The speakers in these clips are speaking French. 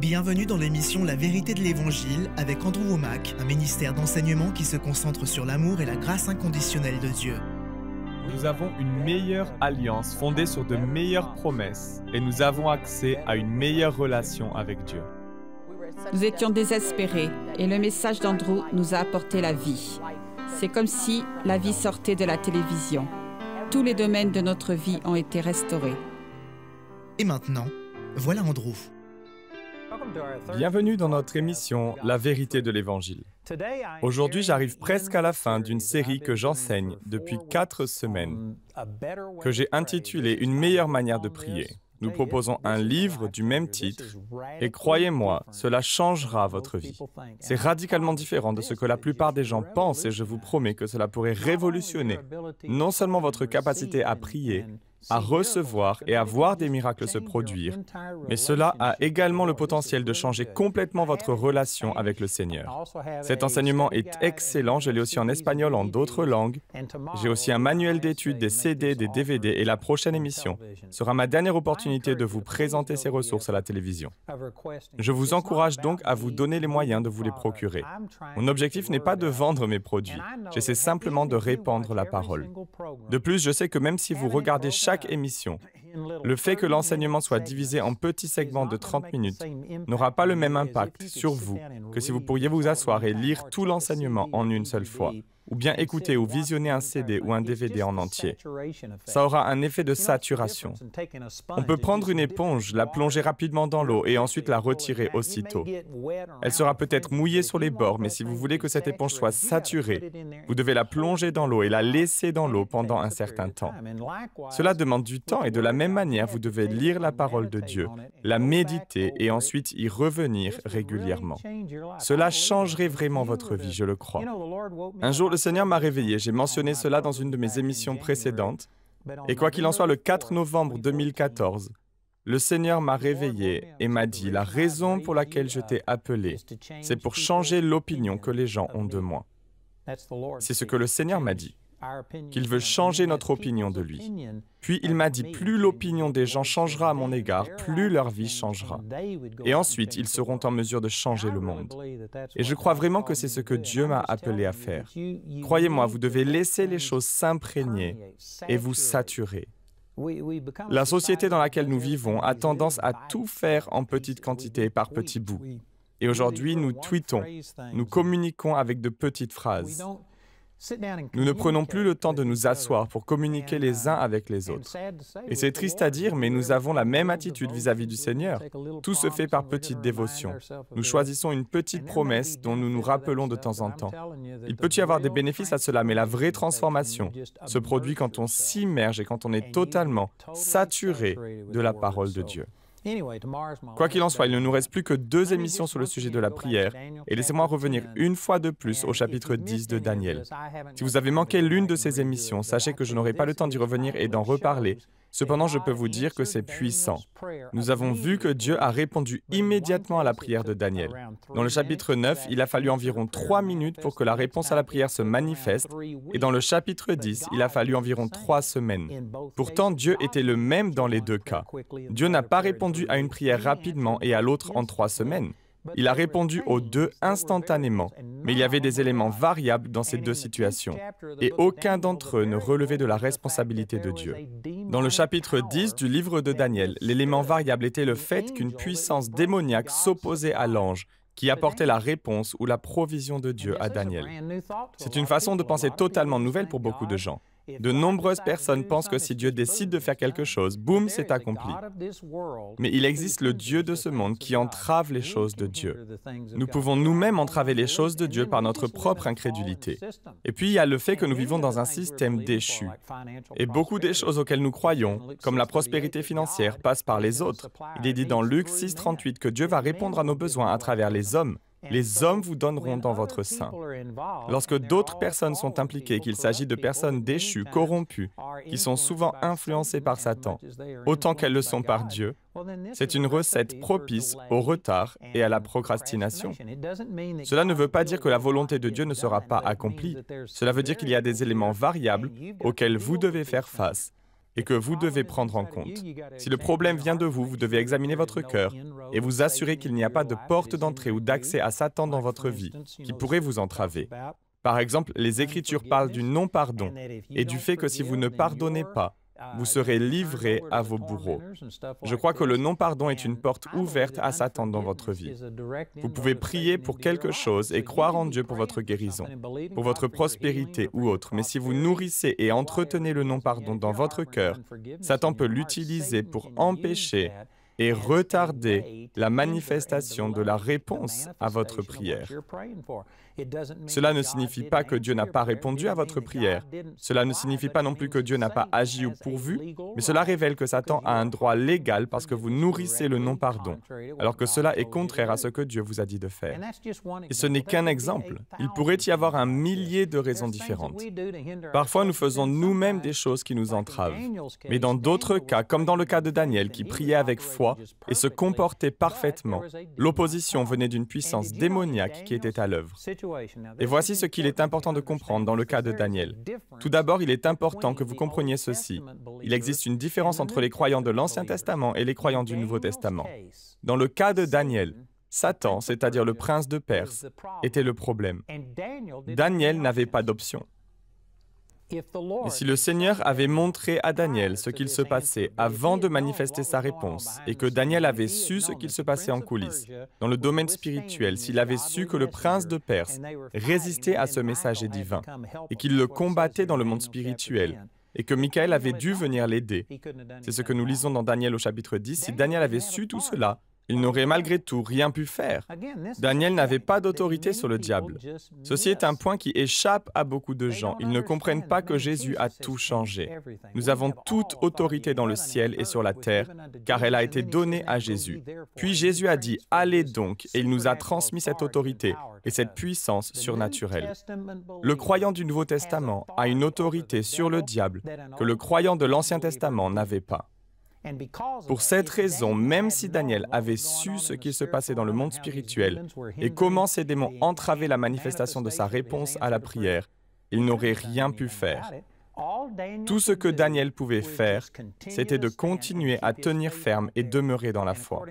Bienvenue dans l'émission La vérité de l'Évangile avec Andrew Wommack, un ministère d'enseignement qui se concentre sur l'amour et la grâce inconditionnelle de Dieu. Nous avons une meilleure alliance fondée sur de meilleures promesses et nous avons accès à une meilleure relation avec Dieu. Nous étions désespérés et le message d'Andrew nous a apporté la vie. C'est comme si la vie sortait de la télévision. Tous les domaines de notre vie ont été restaurés. Et maintenant, voilà Andrew. Bienvenue dans notre émission La vérité de l'Évangile. Aujourd'hui, j'arrive presque à la fin d'une série que j'enseigne depuis 4 semaines, que j'ai intitulée Une meilleure manière de prier. Nous proposons un livre du même titre et croyez-moi, cela changera votre vie. C'est radicalement différent de ce que la plupart des gens pensent et je vous promets que cela pourrait révolutionner non seulement votre capacité à prier, à recevoir et à voir des miracles se produire, mais cela a également le potentiel de changer complètement votre relation avec le Seigneur. Cet enseignement est excellent, je l'ai aussi en espagnol, en d'autres langues. J'ai aussi un manuel d'études, des CD, des DVD et la prochaine émission sera ma dernière opportunité de vous présenter ces ressources à la télévision. Je vous encourage donc à vous donner les moyens de vous les procurer. Mon objectif n'est pas de vendre mes produits, j'essaie simplement de répandre la parole. De plus, je sais que même si vous regardez chaque émission, le fait que l'enseignement soit divisé en petits segments de 30 minutes n'aura pas le même impact sur vous que si vous pourriez vous asseoir et lire tout l'enseignement en une seule fois, ou bien écouter ou visionner un CD ou un DVD en entier. Ça aura un effet de saturation. On peut prendre une éponge, la plonger rapidement dans l'eau et ensuite la retirer aussitôt. Elle sera peut-être mouillée sur les bords, mais si vous voulez que cette éponge soit saturée, vous devez la plonger dans l'eau et la laisser dans l'eau pendant un certain temps. Cela demande du temps et de la même manière, vous devez lire la parole de Dieu, la méditer et ensuite y revenir régulièrement. Cela changerait vraiment votre vie, je le crois. Un jour, le Seigneur m'a réveillé, j'ai mentionné cela dans une de mes émissions précédentes, et quoi qu'il en soit, le 4 novembre 2014, le Seigneur m'a réveillé et m'a dit « La raison pour laquelle je t'ai appelé, c'est pour changer l'opinion que les gens ont de moi. » C'est ce que le Seigneur m'a dit, qu'il veut changer notre opinion de lui. Puis il m'a dit « Plus l'opinion des gens changera à mon égard, plus leur vie changera. » Et ensuite, ils seront en mesure de changer le monde. Et je crois vraiment que c'est ce que Dieu m'a appelé à faire. Croyez-moi, vous devez laisser les choses s'imprégner et vous saturer. La société dans laquelle nous vivons a tendance à tout faire en petite quantité et par petits bouts. Et aujourd'hui, nous tweetons, nous communiquons avec de petites phrases. Nous ne prenons plus le temps de nous asseoir pour communiquer les uns avec les autres. Et c'est triste à dire, mais nous avons la même attitude vis-à-vis du Seigneur. Tout se fait par petite dévotion. Nous choisissons une petite promesse dont nous nous rappelons de temps en temps. Il peut y avoir des bénéfices à cela, mais la vraie transformation se produit quand on s'immerge et quand on est totalement saturé de la parole de Dieu. Quoi qu'il en soit, il ne nous reste plus que 2 émissions sur le sujet de la prière, et laissez-moi revenir une fois de plus au chapitre 10 de Daniel. Si vous avez manqué l'une de ces émissions, sachez que je n'aurai pas le temps d'y revenir et d'en reparler. Cependant, je peux vous dire que c'est puissant. Nous avons vu que Dieu a répondu immédiatement à la prière de Daniel. Dans le chapitre 9, il a fallu environ 3 minutes pour que la réponse à la prière se manifeste, et dans le chapitre 10, il a fallu environ 3 semaines. Pourtant, Dieu était le même dans les 2 cas. Dieu n'a pas répondu à une prière rapidement et à l'autre en 3 semaines. Il a répondu aux 2 instantanément, mais il y avait des éléments variables dans ces 2 situations, et aucun d'entre eux ne relevait de la responsabilité de Dieu. Dans le chapitre 10 du livre de Daniel, l'élément variable était le fait qu'une puissance démoniaque s'opposait à l'ange, qui apportait la réponse ou la provision de Dieu à Daniel. C'est une façon de penser totalement nouvelle pour beaucoup de gens. De nombreuses personnes pensent que si Dieu décide de faire quelque chose, boum, c'est accompli. Mais il existe le Dieu de ce monde qui entrave les choses de Dieu. Nous pouvons nous-mêmes entraver les choses de Dieu par notre propre incrédulité. Et puis il y a le fait que nous vivons dans un système déchu. Et beaucoup des choses auxquelles nous croyons, comme la prospérité financière, passent par les autres. Il est dit dans Luc 6,38 que Dieu va répondre à nos besoins à travers les hommes. Les hommes vous donneront dans votre sein. Lorsque d'autres personnes sont impliquées, qu'il s'agit de personnes déchues, corrompues, qui sont souvent influencées par Satan, autant qu'elles le sont par Dieu, c'est une recette propice au retard et à la procrastination. Cela ne veut pas dire que la volonté de Dieu ne sera pas accomplie. Cela veut dire qu'il y a des éléments variables auxquels vous devez faire face et que vous devez prendre en compte. Si le problème vient de vous, vous devez examiner votre cœur et vous assurer qu'il n'y a pas de porte d'entrée ou d'accès à Satan dans votre vie qui pourrait vous entraver. Par exemple, les Écritures parlent du non-pardon et du fait que si vous ne pardonnez pas, vous serez livré à vos bourreaux. Je crois que le non-pardon est une porte ouverte à Satan dans votre vie. Vous pouvez prier pour quelque chose et croire en Dieu pour votre guérison, pour votre prospérité ou autre, mais si vous nourrissez et entretenez le non-pardon dans votre cœur, Satan peut l'utiliser pour empêcher et retarder la manifestation de la réponse à votre prière. Cela ne signifie pas que Dieu n'a pas répondu à votre prière. Cela ne signifie pas non plus que Dieu n'a pas agi ou pourvu, mais cela révèle que Satan a un droit légal parce que vous nourrissez le non-pardon, alors que cela est contraire à ce que Dieu vous a dit de faire. Et ce n'est qu'un exemple. Il pourrait y avoir un millier de raisons différentes. Parfois, nous faisons nous-mêmes des choses qui nous entravent. Mais dans d'autres cas, comme dans le cas de Daniel qui priait avec foi et se comportait parfaitement, l'opposition venait d'une puissance démoniaque qui était à l'œuvre. Et voici ce qu'il est important de comprendre dans le cas de Daniel. Tout d'abord, il est important que vous compreniez ceci. Il existe une différence entre les croyants de l'Ancien Testament et les croyants du Nouveau Testament. Dans le cas de Daniel, Satan, c'est-à-dire le prince de Perse, était le problème. Daniel n'avait pas d'option. Et si le Seigneur avait montré à Daniel ce qu'il se passait avant de manifester sa réponse, et que Daniel avait su ce qu'il se passait en coulisses, dans le domaine spirituel, s'il avait su que le prince de Perse résistait à ce messager divin, et qu'il le combattait dans le monde spirituel, et que Michaël avait dû venir l'aider, c'est ce que nous lisons dans Daniel au chapitre 10, si Daniel avait su tout cela, il n'aurait malgré tout rien pu faire. Daniel n'avait pas d'autorité sur le diable. Ceci est un point qui échappe à beaucoup de gens. Ils ne comprennent pas que Jésus a tout changé. Nous avons toute autorité dans le ciel et sur la terre, car elle a été donnée à Jésus. Puis Jésus a dit « Allez donc » et il nous a transmis cette autorité et cette puissance surnaturelle. Le croyant du Nouveau Testament a une autorité sur le diable que le croyant de l'Ancien Testament n'avait pas. Pour cette raison, même si Daniel avait su ce qui se passait dans le monde spirituel et comment ces démons entravaient la manifestation de sa réponse à la prière, il n'aurait rien pu faire. Tout ce que Daniel pouvait faire, c'était de continuer à tenir ferme et demeurer dans la foi.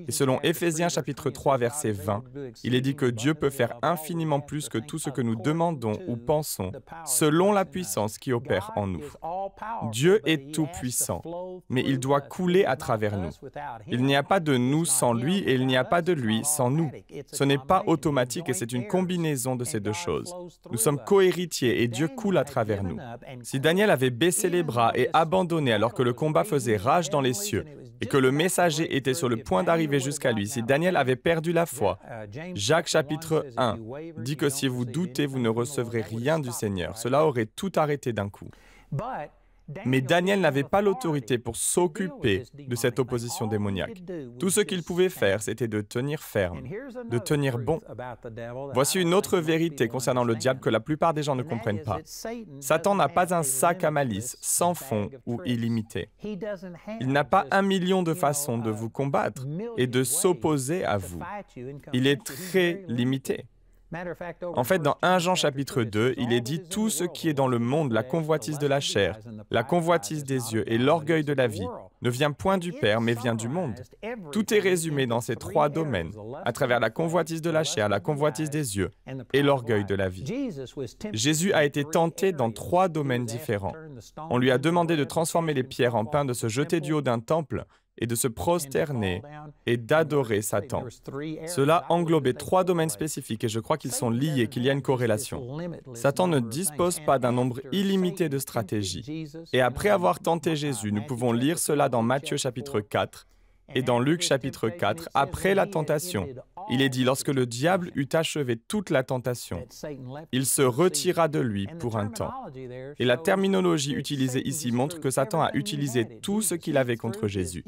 Et selon Éphésiens chapitre 3, verset 20, il est dit que Dieu peut faire infiniment plus que tout ce que nous demandons ou pensons, selon la puissance qui opère en nous. Dieu est tout-puissant, mais il doit couler à travers nous. Il n'y a pas de nous sans lui et il n'y a pas de lui sans nous. Ce n'est pas automatique et c'est une combinaison de ces deux choses. Nous sommes co-héritiers et Dieu coule à travers nous. Si Daniel avait baissé les bras et abandonné alors que le combat faisait rage dans les cieux et que le messager était sur le point d'arriver jusqu'à lui, si Daniel avait perdu la foi, Jacques chapitre 1 dit que si vous doutez, vous ne recevrez rien du Seigneur. Cela aurait tout arrêté d'un coup. Mais Daniel n'avait pas l'autorité pour s'occuper de cette opposition démoniaque. Tout ce qu'il pouvait faire, c'était de tenir ferme, de tenir bon. Voici une autre vérité concernant le diable que la plupart des gens ne comprennent pas. Satan n'a pas un sac à malice sans fond ou illimité. Il n'a pas 1 million de façons de vous combattre et de s'opposer à vous. Il est très limité. En fait, dans 1 Jean chapitre 2, il est dit « Tout ce qui est dans le monde, la convoitise de la chair, la convoitise des yeux et l'orgueil de la vie, ne vient point du Père, mais vient du monde. » Tout est résumé dans ces 3 domaines, à travers la convoitise de la chair, la convoitise des yeux et l'orgueil de la vie. Jésus a été tenté dans 3 domaines différents. On lui a demandé de transformer les pierres en pain, de se jeter du haut d'un temple, et de se prosterner et d'adorer Satan. Cela englobait 3 domaines spécifiques et je crois qu'ils sont liés, qu'il y a une corrélation. Satan ne dispose pas d'un nombre illimité de stratégies. Et après avoir tenté Jésus, nous pouvons lire cela dans Matthieu chapitre 4 et dans Luc chapitre 4, après la tentation. Il est dit, lorsque le diable eut achevé toute la tentation, il se retira de lui pour un temps. Et la terminologie utilisée ici montre que Satan a utilisé tout ce qu'il avait contre Jésus.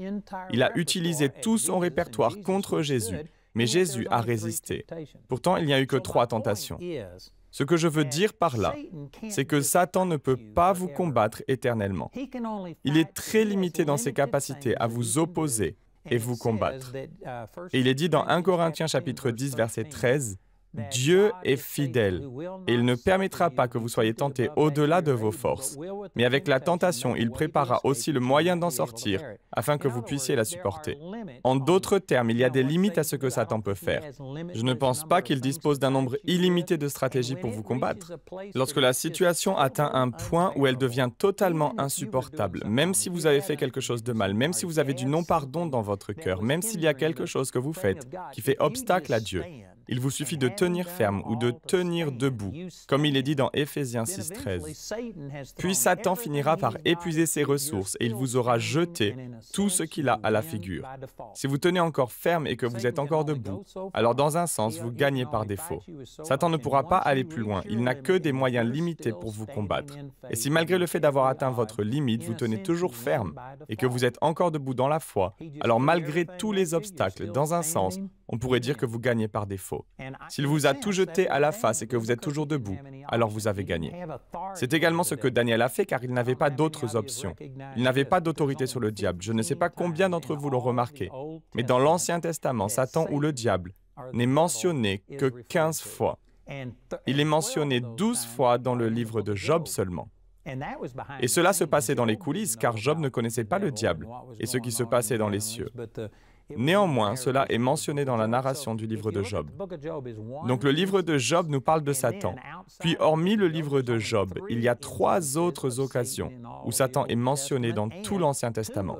Il a utilisé tout son répertoire contre Jésus, mais Jésus a résisté. Pourtant, il n'y a eu que 3 tentations. Ce que je veux dire par là, c'est que Satan ne peut pas vous combattre éternellement. Il est très limité dans ses capacités à vous opposer et vous combattre. Et il est dit dans 1 Corinthiens chapitre 10, verset 13, Dieu est fidèle et il ne permettra pas que vous soyez tentés au-delà de vos forces. Mais avec la tentation, il préparera aussi le moyen d'en sortir afin que vous puissiez la supporter. En d'autres termes, il y a des limites à ce que Satan peut faire. Je ne pense pas qu'il dispose d'un nombre illimité de stratégies pour vous combattre. Lorsque la situation atteint un point où elle devient totalement insupportable, même si vous avez fait quelque chose de mal, même si vous avez du non-pardon dans votre cœur, même s'il y a quelque chose que vous faites qui fait obstacle à Dieu, il vous suffit de tenir ferme ou de tenir debout, comme il est dit dans Éphésiens 6:13. Puis Satan finira par épuiser ses ressources et il vous aura jeté tout ce qu'il a à la figure. Si vous tenez encore ferme et que vous êtes encore debout, alors dans un sens, vous gagnez par défaut. Satan ne pourra pas aller plus loin, il n'a que des moyens limités pour vous combattre. Et si malgré le fait d'avoir atteint votre limite, vous tenez toujours ferme et que vous êtes encore debout dans la foi, alors malgré tous les obstacles, dans un sens, on pourrait dire que vous gagnez par défaut. S'il vous a tout jeté à la face et que vous êtes toujours debout, alors vous avez gagné. C'est également ce que Daniel a fait car il n'avait pas d'autres options. Il n'avait pas d'autorité sur le diable. Je ne sais pas combien d'entre vous l'ont remarqué, mais dans l'Ancien Testament, Satan ou le diable n'est mentionné que 15 fois. Il est mentionné 12 fois dans le livre de Job seulement. Et cela se passait dans les coulisses car Job ne connaissait pas le diable et ce qui se passait dans les cieux. Néanmoins, cela est mentionné dans la narration du livre de Job. Donc le livre de Job nous parle de Satan. Puis hormis le livre de Job, il y a 3 autres occasions où Satan est mentionné dans tout l'Ancien Testament.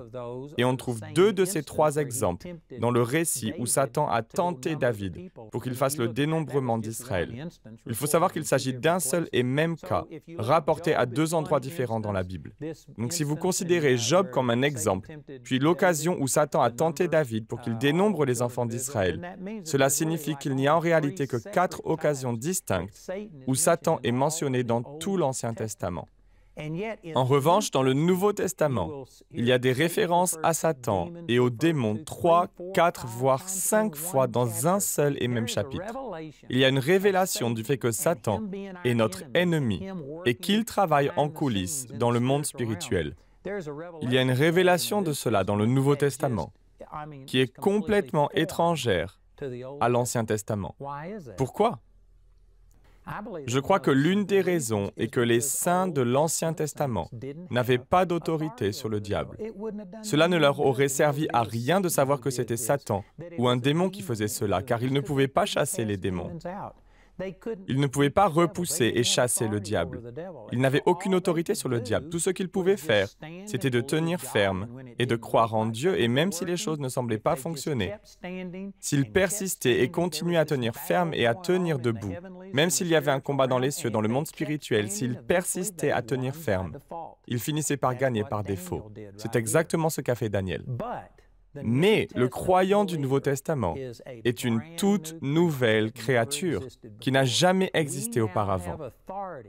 Et on trouve 2 de ces 3 exemples dans le récit où Satan a tenté David pour qu'il fasse le dénombrement d'Israël. Il faut savoir qu'il s'agit d'un seul et même cas, rapporté à 2 endroits différents dans la Bible. Donc si vous considérez Job comme un exemple, puis l'occasion où Satan a tenté David pour qu'il dénombre les enfants d'Israël, cela signifie qu'il n'y a en réalité que 4 occasions distinctes où Satan est mentionné dans tout l'Ancien Testament. En revanche, dans le Nouveau Testament, il y a des références à Satan et aux démons 3, 4, voire 5 fois dans un seul et même chapitre. Il y a une révélation du fait que Satan est notre ennemi et qu'il travaille en coulisses dans le monde spirituel. Il y a une révélation de cela dans le Nouveau Testament, qui est complètement étrangère à l'Ancien Testament. Pourquoi? Je crois que l'une des raisons est que les saints de l'Ancien Testament n'avaient pas d'autorité sur le diable. Cela ne leur aurait servi à rien de savoir que c'était Satan ou un démon qui faisait cela, car ils ne pouvaient pas chasser les démons. Ils ne pouvaient pas repousser et chasser le diable. Ils n'avaient aucune autorité sur le diable. Tout ce qu'ils pouvaient faire, c'était de tenir ferme et de croire en Dieu, et même si les choses ne semblaient pas fonctionner, s'ils persistaient et continuaient à tenir ferme et à tenir debout, même s'il y avait un combat dans les cieux, dans le monde spirituel, s'ils persistaient à tenir ferme, ils finissaient par gagner par défaut. C'est exactement ce qu'a fait Daniel. Mais le croyant du Nouveau Testament est une toute nouvelle créature qui n'a jamais existé auparavant.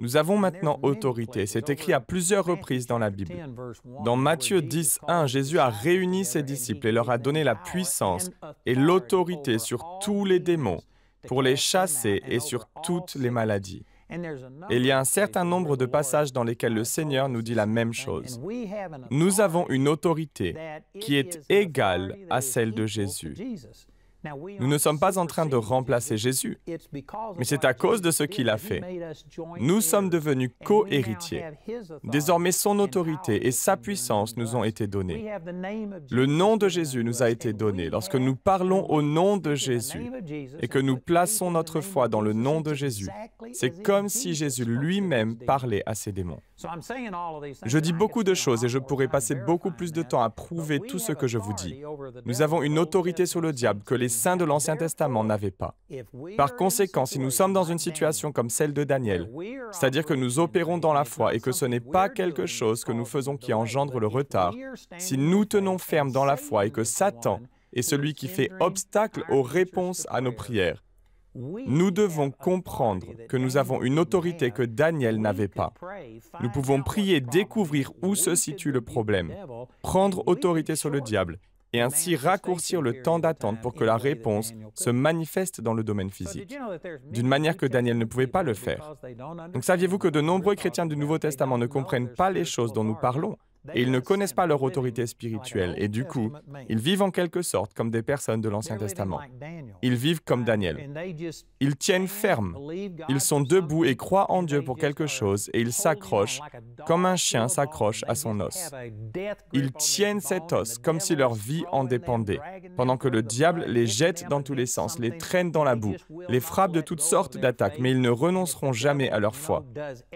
Nous avons maintenant autorité. C'est écrit à plusieurs reprises dans la Bible. Dans Matthieu 10:1, Jésus a réuni ses disciples et leur a donné la puissance et l'autorité sur tous les démons pour les chasser et sur toutes les maladies. Et il y a un certain nombre de passages dans lesquels le Seigneur nous dit la même chose. Nous avons une autorité qui est égale à celle de Jésus. Nous ne sommes pas en train de remplacer Jésus, mais c'est à cause de ce qu'il a fait. Nous sommes devenus co-héritiers. Désormais, son autorité et sa puissance nous ont été donnés. Le nom de Jésus nous a été donné. Lorsque nous parlons au nom de Jésus et que nous plaçons notre foi dans le nom de Jésus, c'est comme si Jésus lui-même parlait à ses démons. Je dis beaucoup de choses et je pourrais passer beaucoup plus de temps à prouver tout ce que je vous dis. Nous avons une autorité sur le diable que les saints de l'Ancien Testament n'avaient pas. Par conséquent, si nous sommes dans une situation comme celle de Daniel, c'est-à-dire que nous opérons dans la foi et que ce n'est pas quelque chose que nous faisons qui engendre le retard, si nous tenons ferme dans la foi et que Satan est celui qui fait obstacle aux réponses à nos prières, nous devons comprendre que nous avons une autorité que Daniel n'avait pas. Nous pouvons prier, découvrir où se situe le problème, prendre autorité sur le diable et ainsi raccourcir le temps d'attente pour que la réponse se manifeste dans le domaine physique, d'une manière que Daniel ne pouvait pas le faire. Donc saviez-vous que de nombreux chrétiens du Nouveau Testament ne comprennent pas les choses dont nous parlons et ils ne connaissent pas leur autorité spirituelle, et du coup, ils vivent en quelque sorte comme des personnes de l'Ancien Testament. Ils vivent comme Daniel. Ils tiennent ferme. Ils sont debout et croient en Dieu pour quelque chose, et ils s'accrochent comme un chien s'accroche à son os. Ils tiennent cet os comme si leur vie en dépendait, pendant que le diable les jette dans tous les sens, les traîne dans la boue, les frappe de toutes sortes d'attaques, mais ils ne renonceront jamais à leur foi.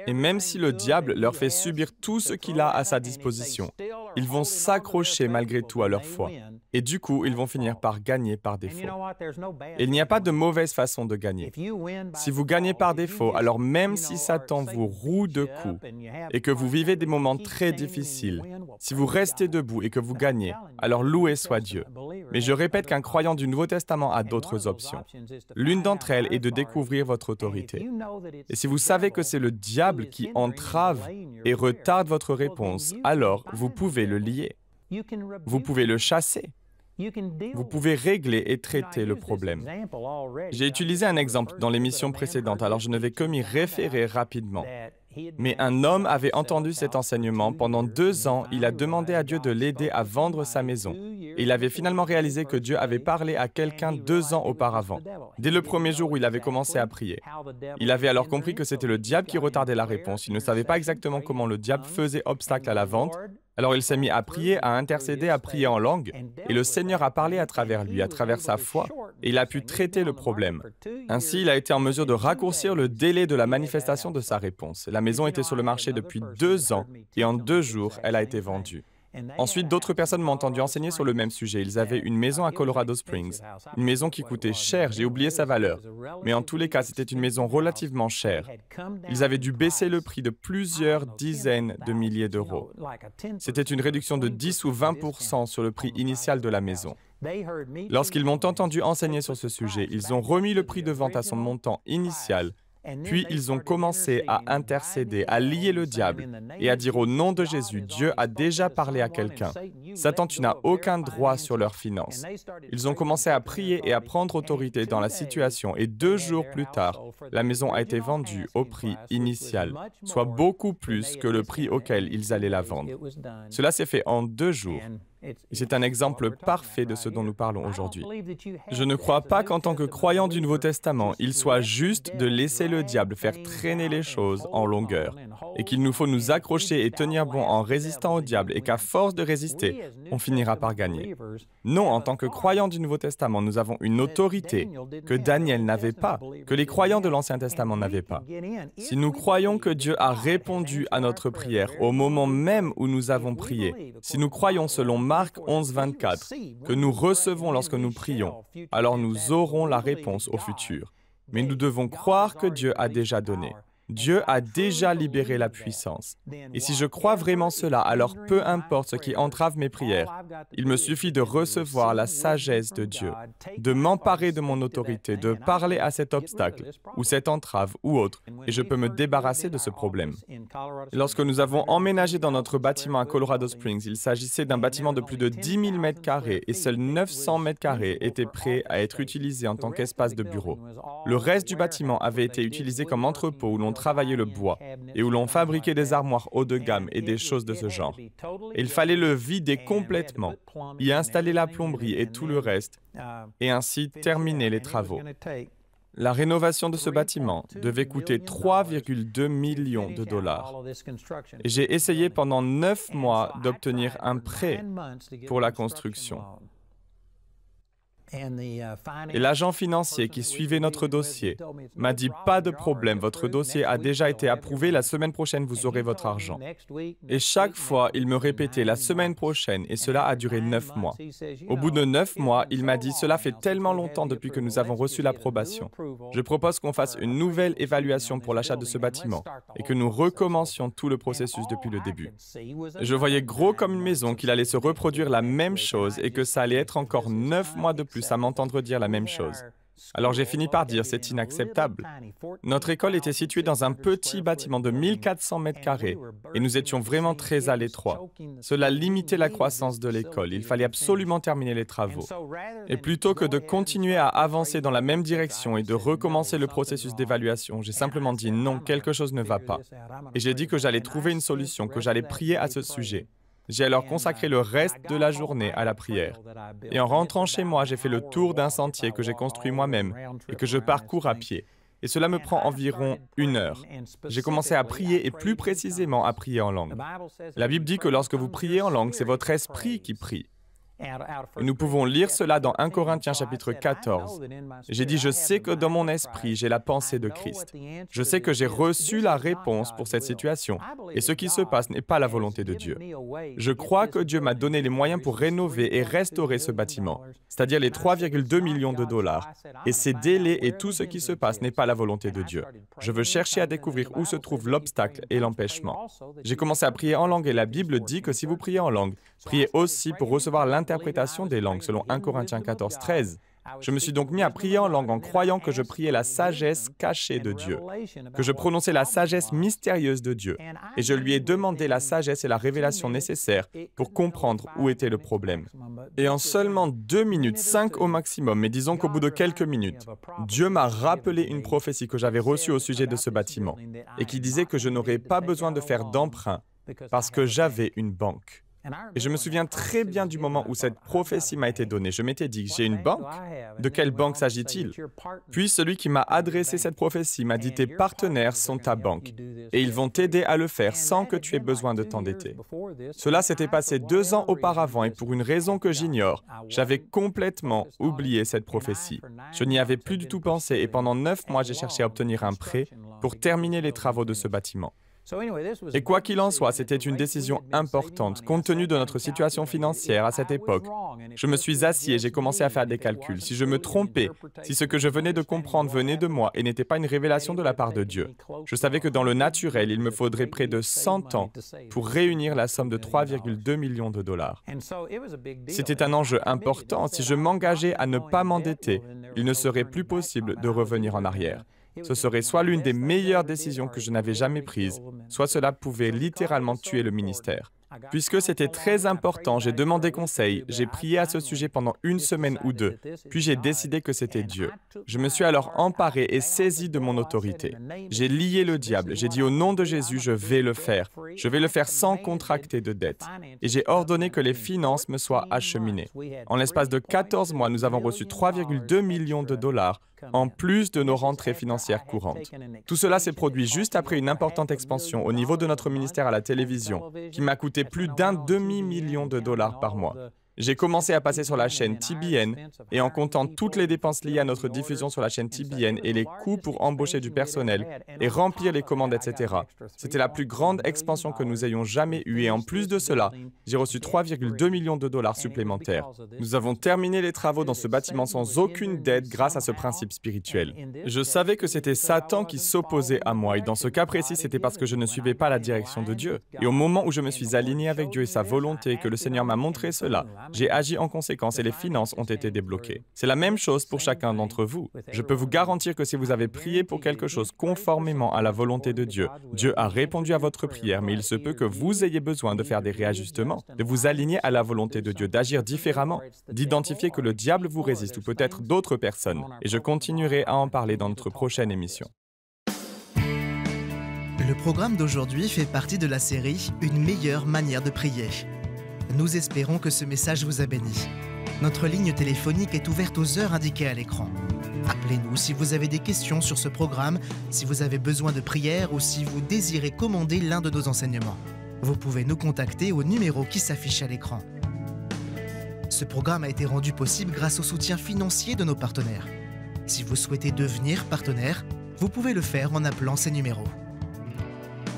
Et même si le diable leur fait subir tout ce qu'il a à sa disposition, ils vont s'accrocher malgré tout à leur foi. Et du coup, ils vont finir par gagner par défaut. Il n'y a pas de mauvaise façon de gagner. Si vous gagnez par défaut, alors même si Satan vous roue de coups et que vous vivez des moments très difficiles, si vous restez debout et que vous gagnez, alors loué soit Dieu. Mais je répète qu'un croyant du Nouveau Testament a d'autres options. L'une d'entre elles est de découvrir votre autorité. Et si vous savez que c'est le diable qui entrave et retarde votre réponse, alors vous pouvez le lier. Vous pouvez le chasser. Vous pouvez régler et traiter le problème. J'ai utilisé un exemple dans l'émission précédente, alors je ne vais que m'y référer rapidement. Mais un homme avait entendu cet enseignement. Pendant 2 ans, il a demandé à Dieu de l'aider à vendre sa maison. Et il avait finalement réalisé que Dieu avait parlé à quelqu'un 2 ans auparavant, dès le premier jour où il avait commencé à prier. Il avait alors compris que c'était le diable qui retardait la réponse. Il ne savait pas exactement comment le diable faisait obstacle à la vente. Alors il s'est mis à prier, à intercéder, à prier en langue, et le Seigneur a parlé à travers lui, à travers sa foi, et il a pu traiter le problème. Ainsi, il a été en mesure de raccourcir le délai de la manifestation de sa réponse. La maison était sur le marché depuis 2 ans, et en 2 jours, elle a été vendue. Ensuite, d'autres personnes m'ont entendu enseigner sur le même sujet. Ils avaient une maison à Colorado Springs, une maison qui coûtait cher, j'ai oublié sa valeur. Mais en tous les cas, c'était une maison relativement chère. Ils avaient dû baisser le prix de plusieurs dizaines de milliers d'euros. C'était une réduction de 10 ou 20% sur le prix initial de la maison. Lorsqu'ils m'ont entendu enseigner sur ce sujet, ils ont remis le prix de vente à son montant initial. Puis ils ont commencé à intercéder, à lier le diable et à dire au nom de Jésus, Dieu a déjà parlé à quelqu'un. Satan, tu n'as aucun droit sur leurs finances. Ils ont commencé à prier et à prendre autorité dans la situation et 2 jours plus tard, la maison a été vendue au prix initial, soit beaucoup plus que le prix auquel ils allaient la vendre. Cela s'est fait en 2 jours. C'est un exemple parfait de ce dont nous parlons aujourd'hui. Je ne crois pas qu'en tant que croyant du Nouveau Testament, il soit juste de laisser le diable faire traîner les choses en longueur et qu'il nous faut nous accrocher et tenir bon en résistant au diable et qu'à force de résister, on finira par gagner. Non, en tant que croyants du Nouveau Testament, nous avons une autorité que Daniel n'avait pas, que les croyants de l'Ancien Testament n'avaient pas. Si nous croyons que Dieu a répondu à notre prière au moment même où nous avons prié, si nous croyons selon Marc 11, 24, que nous recevons lorsque nous prions, alors nous aurons la réponse au futur. Mais nous devons croire que Dieu a déjà donné. Dieu a déjà libéré la puissance. Et si je crois vraiment cela, alors peu importe ce qui entrave mes prières, il me suffit de recevoir la sagesse de Dieu, de m'emparer de mon autorité, de parler à cet obstacle, ou cette entrave, ou autre, et je peux me débarrasser de ce problème. Et lorsque nous avons emménagé dans notre bâtiment à Colorado Springs, il s'agissait d'un bâtiment de plus de 10 000 mètres carrés, et seuls 900 mètres carrés étaient prêts à être utilisés en tant qu'espace de bureau. Le reste du bâtiment avait été utilisé comme entrepôt où l'on travaillait le bois et où l'on fabriquait des armoires haut de gamme et des choses de ce genre. Et il fallait le vider complètement, y installer la plomberie et tout le reste, et ainsi terminer les travaux. La rénovation de ce bâtiment devait coûter 3,2 millions de dollars. Et j'ai essayé pendant 9 mois d'obtenir un prêt pour la construction. Et l'agent financier qui suivait notre dossier m'a dit « Pas de problème, votre dossier a déjà été approuvé, la semaine prochaine vous aurez votre argent. » Et chaque fois, il me répétait « La semaine prochaine » et cela a duré 9 mois. Au bout de 9 mois, il m'a dit « Cela fait tellement longtemps depuis que nous avons reçu l'approbation. Je propose qu'on fasse une nouvelle évaluation pour l'achat de ce bâtiment et que nous recommencions tout le processus depuis le début. » Je voyais gros comme une maison qu'il allait se reproduire la même chose et que ça allait être encore 9 mois de plus à m'entendre dire la même chose. Alors j'ai fini par dire, c'est inacceptable. Notre école était située dans un petit bâtiment de 1400 mètres carrés et nous étions vraiment très à l'étroit. Cela limitait la croissance de l'école. Il fallait absolument terminer les travaux. Et plutôt que de continuer à avancer dans la même direction et de recommencer le processus d'évaluation, j'ai simplement dit non, quelque chose ne va pas. Et j'ai dit que j'allais trouver une solution, que j'allais prier à ce sujet. J'ai alors consacré le reste de la journée à la prière. Et en rentrant chez moi, j'ai fait le tour d'un sentier que j'ai construit moi-même et que je parcours à pied. Et cela me prend environ 1 heure. J'ai commencé à prier et plus précisément à prier en langue. La Bible dit que lorsque vous priez en langue, c'est votre esprit qui prie. Et nous pouvons lire cela dans 1 Corinthiens chapitre 14. J'ai dit, je sais que dans mon esprit, j'ai la pensée de Christ. Je sais que j'ai reçu la réponse pour cette situation. Et ce qui se passe n'est pas la volonté de Dieu. Je crois que Dieu m'a donné les moyens pour rénover et restaurer ce bâtiment, c'est-à-dire les 3,2 millions de dollars. Et ces délais et tout ce qui se passe n'est pas la volonté de Dieu. Je veux chercher à découvrir où se trouve l'obstacle et l'empêchement. J'ai commencé à prier en langue et la Bible dit que si vous priez en langue, priez aussi pour recevoir l'interprétation des langues, selon 1 Corinthiens 14, 13. Je me suis donc mis à prier en langue en croyant que je priais la sagesse cachée de Dieu, que je prononçais la sagesse mystérieuse de Dieu, et je lui ai demandé la sagesse et la révélation nécessaires pour comprendre où était le problème. Et en seulement 2 minutes, 5 au maximum, mais disons qu'au bout de quelques minutes, Dieu m'a rappelé une prophétie que j'avais reçue au sujet de ce bâtiment, et qui disait que je n'aurais pas besoin de faire d'emprunt parce que j'avais une banque. Et je me souviens très bien du moment où cette prophétie m'a été donnée. Je m'étais dit, j'ai une banque? De quelle banque s'agit-il? Puis celui qui m'a adressé cette prophétie m'a dit, tes partenaires sont ta banque et ils vont t'aider à le faire sans que tu aies besoin de t'endetter. Cela s'était passé 2 ans auparavant et pour une raison que j'ignore, j'avais complètement oublié cette prophétie. Je n'y avais plus du tout pensé et pendant 9 mois, j'ai cherché à obtenir un prêt pour terminer les travaux de ce bâtiment. Et quoi qu'il en soit, c'était une décision importante, compte tenu de notre situation financière à cette époque. Je me suis assis et j'ai commencé à faire des calculs. Si je me trompais, si ce que je venais de comprendre venait de moi et n'était pas une révélation de la part de Dieu, je savais que dans le naturel, il me faudrait près de 100 ans pour réunir la somme de 3,2 millions de dollars. C'était un enjeu important. Si je m'engageais à ne pas m'endetter, il ne serait plus possible de revenir en arrière. Ce serait soit l'une des meilleures décisions que je n'avais jamais prises, soit cela pouvait littéralement tuer le ministère. Puisque c'était très important, j'ai demandé conseil, j'ai prié à ce sujet pendant 1 semaine ou 2, puis j'ai décidé que c'était Dieu. Je me suis alors emparé et saisi de mon autorité. J'ai lié le diable, j'ai dit au nom de Jésus, je vais le faire. Je vais le faire sans contracter de dette. Et j'ai ordonné que les finances me soient acheminées. En l'espace de 14 mois, nous avons reçu 3,2 millions de dollars, en plus de nos rentrées financières courantes. Tout cela s'est produit juste après une importante expansion au niveau de notre ministère à la télévision, qui m'a coûté plus d'1 demi-million de dollars par mois. J'ai commencé à passer sur la chaîne TBN et en comptant toutes les dépenses liées à notre diffusion sur la chaîne TBN et les coûts pour embaucher du personnel et remplir les commandes, etc. C'était la plus grande expansion que nous ayons jamais eue et en plus de cela, j'ai reçu 3,2 millions de dollars supplémentaires. Nous avons terminé les travaux dans ce bâtiment sans aucune dette grâce à ce principe spirituel. Je savais que c'était Satan qui s'opposait à moi et dans ce cas précis, c'était parce que je ne suivais pas la direction de Dieu. Et au moment où je me suis aligné avec Dieu et sa volonté, que le Seigneur m'a montré cela, j'ai agi en conséquence et les finances ont été débloquées. C'est la même chose pour chacun d'entre vous. Je peux vous garantir que si vous avez prié pour quelque chose conformément à la volonté de Dieu, Dieu a répondu à votre prière, mais il se peut que vous ayez besoin de faire des réajustements, de vous aligner à la volonté de Dieu, d'agir différemment, d'identifier que le diable vous résiste ou peut-être d'autres personnes. Et je continuerai à en parler dans notre prochaine émission. Le programme d'aujourd'hui fait partie de la série « Une meilleure manière de prier ». Nous espérons que ce message vous a béni. Notre ligne téléphonique est ouverte aux heures indiquées à l'écran. Appelez-nous si vous avez des questions sur ce programme, si vous avez besoin de prière ou si vous désirez commander l'un de nos enseignements. Vous pouvez nous contacter au numéro qui s'affiche à l'écran. Ce programme a été rendu possible grâce au soutien financier de nos partenaires. Si vous souhaitez devenir partenaire, vous pouvez le faire en appelant ces numéros.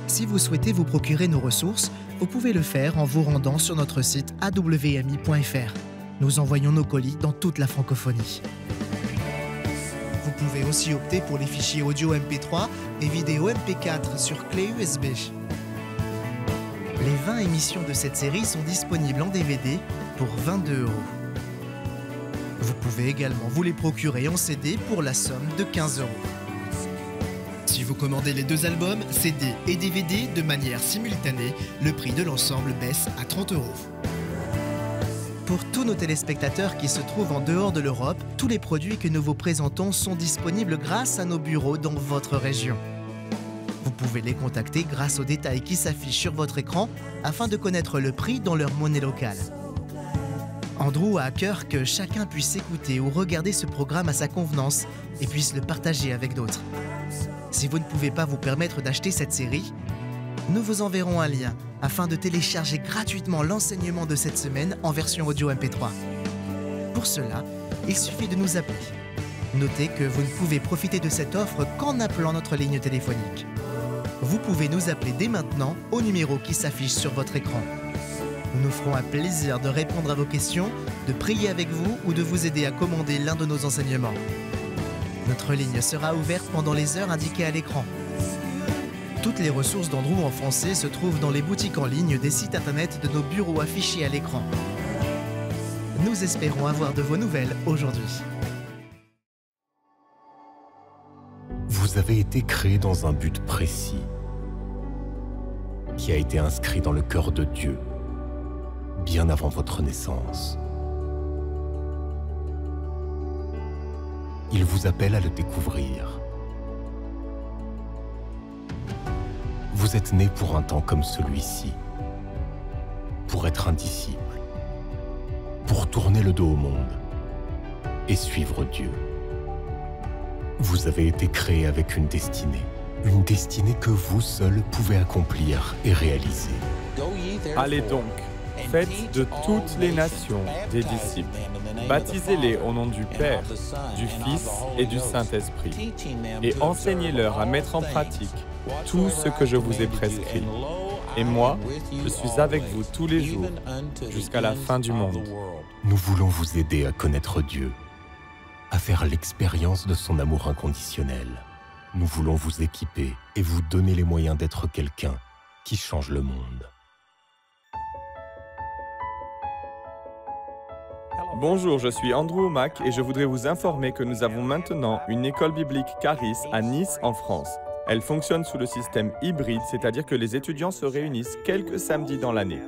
Si vous souhaitez vous procurer nos ressources, vous pouvez le faire en vous rendant sur notre site awmi.fr. Nous envoyons nos colis dans toute la francophonie. Vous pouvez aussi opter pour les fichiers audio MP3 et vidéo MP4 sur clé USB. Les 20 émissions de cette série sont disponibles en DVD pour 22 €. Vous pouvez également vous les procurer en CD pour la somme de 15 €. Si vous commandez les 2 albums, CD et DVD de manière simultanée, le prix de l'ensemble baisse à 30 €. Pour tous nos téléspectateurs qui se trouvent en dehors de l'Europe, tous les produits que nous vous présentons sont disponibles grâce à nos bureaux dans votre région. Vous pouvez les contacter grâce aux détails qui s'affichent sur votre écran afin de connaître le prix dans leur monnaie locale. Andrew a à cœur que chacun puisse écouter ou regarder ce programme à sa convenance et puisse le partager avec d'autres. Si vous ne pouvez pas vous permettre d'acheter cette série, nous vous enverrons un lien afin de télécharger gratuitement l'enseignement de cette semaine en version audio MP3. Pour cela, il suffit de nous appeler. Notez que vous ne pouvez profiter de cette offre qu'en appelant notre ligne téléphonique. Vous pouvez nous appeler dès maintenant au numéro qui s'affiche sur votre écran. Nous nous ferons un plaisir de répondre à vos questions, de prier avec vous ou de vous aider à commander l'un de nos enseignements. Notre ligne sera ouverte pendant les heures indiquées à l'écran. Toutes les ressources d'Andrew en français se trouvent dans les boutiques en ligne des sites internet de nos bureaux affichés à l'écran. Nous espérons avoir de vos nouvelles aujourd'hui. Vous avez été créé dans un but précis, qui a été inscrit dans le cœur de Dieu, bien avant votre naissance. Il vous appelle à le découvrir. Vous êtes né pour un temps comme celui-ci, pour être un disciple, pour tourner le dos au monde et suivre Dieu. Vous avez été créé avec une destinée que vous seul pouvez accomplir et réaliser. Allez donc, faites de toutes les nations des disciples. Baptisez-les au nom du Père, du Fils et du Saint-Esprit, et enseignez-leur à mettre en pratique tout ce que je vous ai prescrit. Et moi, je suis avec vous tous les jours, jusqu'à la fin du monde. Nous voulons vous aider à connaître Dieu, à faire l'expérience de son amour inconditionnel. Nous voulons vous équiper et vous donner les moyens d'être quelqu'un qui change le monde. Bonjour, je suis Andrew Mack et je voudrais vous informer que nous avons maintenant une école biblique Charis à Nice, en France. Elle fonctionne sous le système hybride, c'est-à-dire que les étudiants se réunissent quelques samedis dans l'année.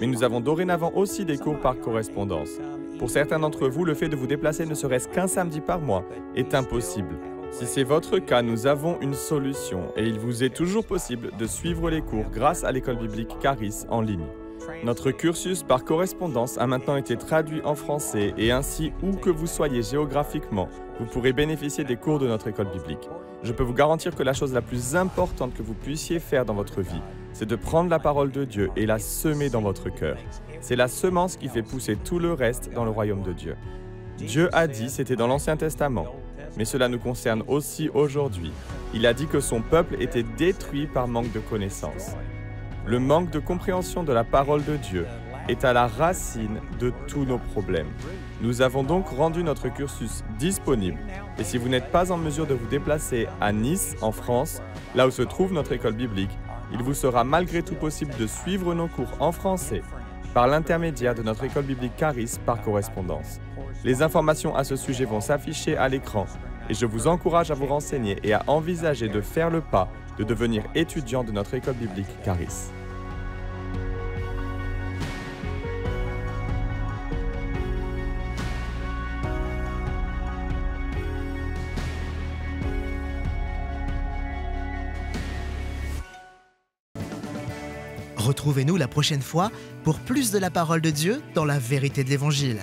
Mais nous avons dorénavant aussi des cours par correspondance. Pour certains d'entre vous, le fait de vous déplacer ne serait-ce qu'un samedi par mois est impossible. Si c'est votre cas, nous avons une solution et il vous est toujours possible de suivre les cours grâce à l'école biblique Charis en ligne. Notre cursus par correspondance a maintenant été traduit en français et ainsi, où que vous soyez géographiquement, vous pourrez bénéficier des cours de notre école biblique. Je peux vous garantir que la chose la plus importante que vous puissiez faire dans votre vie, c'est de prendre la parole de Dieu et la semer dans votre cœur. C'est la semence qui fait pousser tout le reste dans le royaume de Dieu. Dieu a dit, c'était dans l'Ancien Testament, mais cela nous concerne aussi aujourd'hui. Il a dit que son peuple était détruit par manque de connaissance. Le manque de compréhension de la parole de Dieu est à la racine de tous nos problèmes. Nous avons donc rendu notre cursus disponible. Et si vous n'êtes pas en mesure de vous déplacer à Nice, en France, là où se trouve notre école biblique, il vous sera malgré tout possible de suivre nos cours en français par l'intermédiaire de notre école biblique Charis par correspondance. Les informations à ce sujet vont s'afficher à l'écran et je vous encourage à vous renseigner et à envisager de faire le pas de devenir étudiant de notre école biblique Charis. Retrouvez-nous la prochaine fois pour plus de la parole de Dieu dans la vérité de l'Évangile.